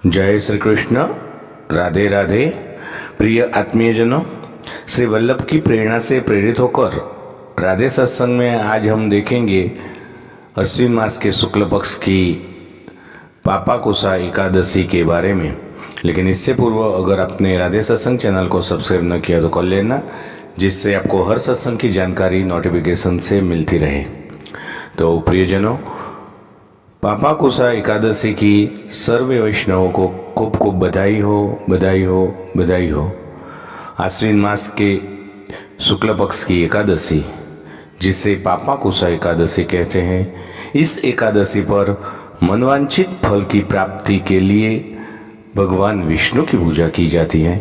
जय श्री कृष्ण। राधे राधे। प्रिय आत्मीयजनों, श्री वल्लभ की प्रेरणा से प्रेरित होकर राधे सत्संग में आज हम देखेंगे अश्विन मास के शुक्ल पक्ष की पापाकुसा एकादशी के बारे में। लेकिन इससे पूर्व अगर आपने राधे सत्संग चैनल को सब्सक्राइब न किया तो कर लेना, जिससे आपको हर सत्संग की जानकारी नोटिफिकेशन से मिलती रहे। तो प्रियजनों, पापाकुसा एकादशी की सर्व वैष्णवों को खूब खूब बधाई हो, बधाई हो, बधाई हो। आश्विन मास के शुक्ल पक्ष की एकादशी, जिसे पापाकुसा एकादशी कहते हैं, इस एकादशी पर मनवांछित फल की प्राप्ति के लिए भगवान विष्णु की पूजा की जाती है।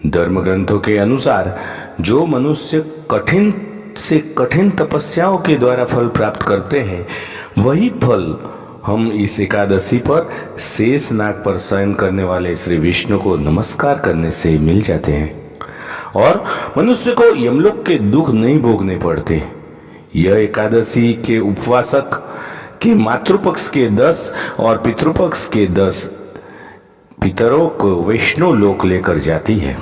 धर्म ग्रंथों के अनुसार जो मनुष्य कठिन से कठिन तपस्याओं के द्वारा फल प्राप्त करते हैं, वही फल हम इस एकादशी पर शेष नाग पर शयन करने वाले श्री विष्णु को नमस्कार करने से मिल जाते हैं और मनुष्य को यमलोक के दुख नहीं भोगने पड़ते। यह एकादशी के उपवासक के मातृपक्ष के 10 और पितृपक्ष के 10 पितरों को वैष्णव लोक लेकर जाती है।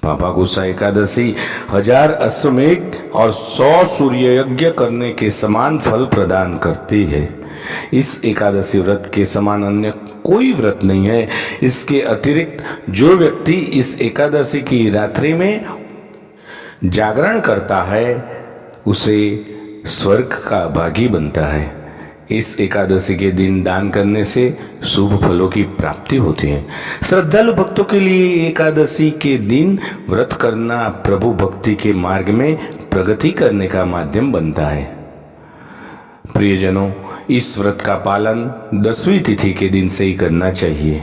पापाकुसा एकादशी 1000 अश्वमेध और 100 सूर्य यज्ञ करने के समान फल प्रदान करती है। इस एकादशी व्रत के समान अन्य कोई व्रत नहीं है। इसके अतिरिक्त जो व्यक्ति इस एकादशी की रात्रि में जागरण करता है, उसे स्वर्ग का भागी बनता है। इस एकादशी के दिन दान करने से शुभ फलों की प्राप्ति होती है। श्रद्धालु भक्तों के लिए एकादशी के दिन व्रत करना प्रभु भक्ति के मार्ग में प्रगति करने का माध्यम बनता है। प्रियजनों, इस व्रत का पालन 10वीं तिथि के दिन से ही करना चाहिए।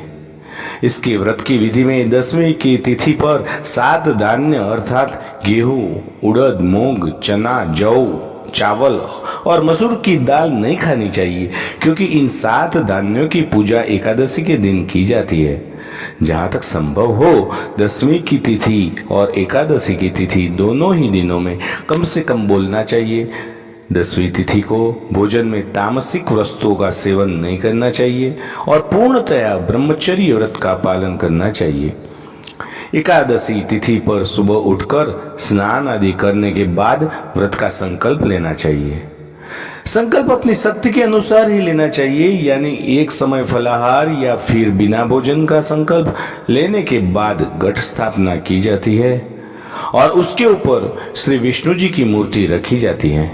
इसके व्रत की विधि में 10वीं की तिथि पर 7 धान्य अर्थात गेहूं, उड़द, मूंग, चना, जौ, चावल और मसूर की दाल नहीं खानी चाहिए, क्योंकि इन 7 धान्यों की पूजा एकादशी के दिन की जाती है। जहां तक संभव हो 10वीं की तिथि और एकादशी की तिथि दोनों ही दिनों में कम से कम बोलना चाहिए। 10वीं तिथि को भोजन में तामसिक वस्तुओं का सेवन नहीं करना चाहिए और पूर्णतया ब्रह्मचर्य व्रत का पालन करना चाहिए। एकादशी तिथि पर सुबह उठकर स्नान आदि करने के बाद व्रत का संकल्प लेना चाहिए। संकल्प अपनी शक्ति के अनुसार ही लेना चाहिए, यानी एक समय फलाहार या फिर बिना भोजन का संकल्प लेने के बाद घट स्थापना की जाती है और उसके ऊपर श्री विष्णु जी की मूर्ति रखी जाती है।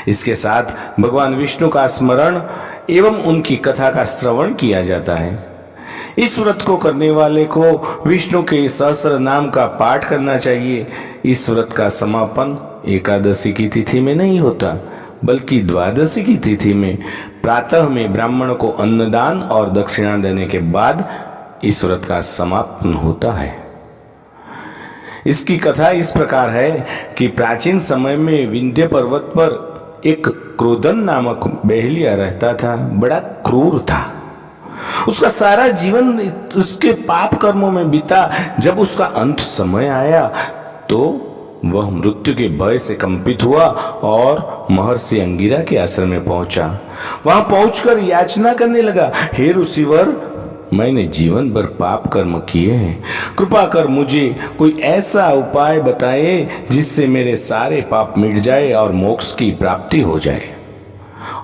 इसके साथ भगवान विष्णु का स्मरण एवं उनकी कथा का श्रवण किया जाता है। इस व्रत को करने वाले को विष्णु के सहस्र नाम का पाठ करना चाहिए। इस व्रत का समापन एकादशी की तिथि में नहीं होता, बल्कि द्वादशी की तिथि में प्रातः में ब्राह्मण को अन्नदान और दक्षिणा देने के बाद इस व्रत का समापन होता है। इसकी कथा इस प्रकार है कि प्राचीन समय में विंध्य पर्वत पर एक क्रोधन नामक बहेलिया रहता था। बड़ा क्रूर था। उसका सारा जीवन उसके पाप कर्मों में बीता। जब उसका अंत समय आया तो वह मृत्यु के भय से कंपित हुआ और महर्षि अंगिरा के आश्रम में पहुंचा। वहां पहुंचकर याचना करने लगा, हे ऋषिवर, मैंने जीवन भर पाप कर्म किए हैं, कृपा कर मुझे कोई ऐसा उपाय बताए जिससे मेरे सारे पाप मिट जाए और मोक्ष की प्राप्ति हो जाए।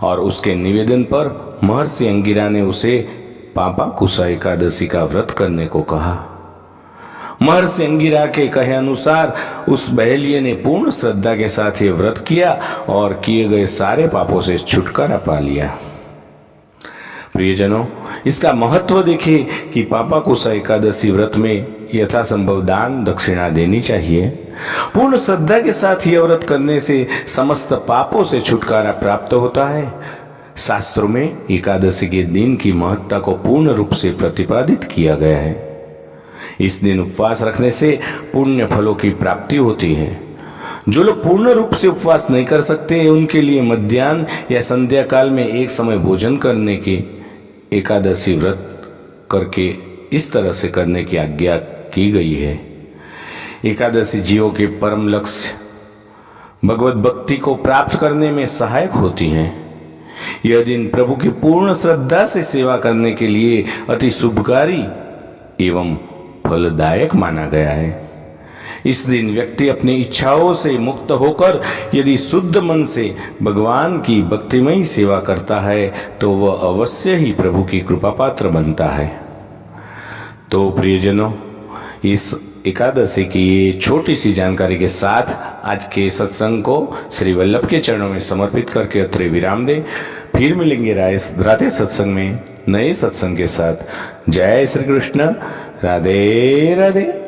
और उसके निवेदन पर महर्षि अंगिरा ने उसे पापाकुसा एकादशी का व्रत करने को कहा। महर्षि अंगिरा के कहे अनुसार उस बहेलिये ने पूर्ण श्रद्धा के साथ ये व्रत किया और किए गए सारे पापों से छुटकारा पा लिया। प्रियजनों, इसका महत्व देखें कि पापाकुसा एकादशी व्रत में यथासंभव दान दक्षिणा देनी चाहिए। पूर्ण श्रद्धा के साथ यह व्रत करने से समस्त पापों से छुटकारा प्राप्त होता है। शास्त्रों में एकादशी के दिन की महत्ता को पूर्ण रूप से प्रतिपादित किया गया है। इस दिन उपवास रखने से पुण्य फलों की प्राप्ति होती है। जो लोग पूर्ण रूप से उपवास नहीं कर सकते, उनके लिए मध्याह्न या संध्या काल में एक समय भोजन करने के एकादशी व्रत करके इस तरह से करने की आज्ञा की गई है। एकादशी जीवों के परम लक्ष्य भगवत भक्ति को प्राप्त करने में सहायक होती है। यह दिन प्रभु की पूर्ण श्रद्धा से सेवा करने के लिए अति शुभकारी एवं फलदायक माना गया है। इस दिन व्यक्ति अपनी इच्छाओं से मुक्त होकर यदि शुद्ध मन से भगवान की भक्तिमयी सेवा करता है तो वह अवश्य ही प्रभु की कृपा पात्र बनता है। तो प्रियजनों, इस एकादशी की ये छोटी सी जानकारी के साथ आज के सत्संग को श्री वल्लभ के चरणों में समर्पित करके अत्र विराम दे। फिर मिलेंगे राधे सत्संग में नए सत्संग के साथ। जय श्री कृष्ण। राधे राधे।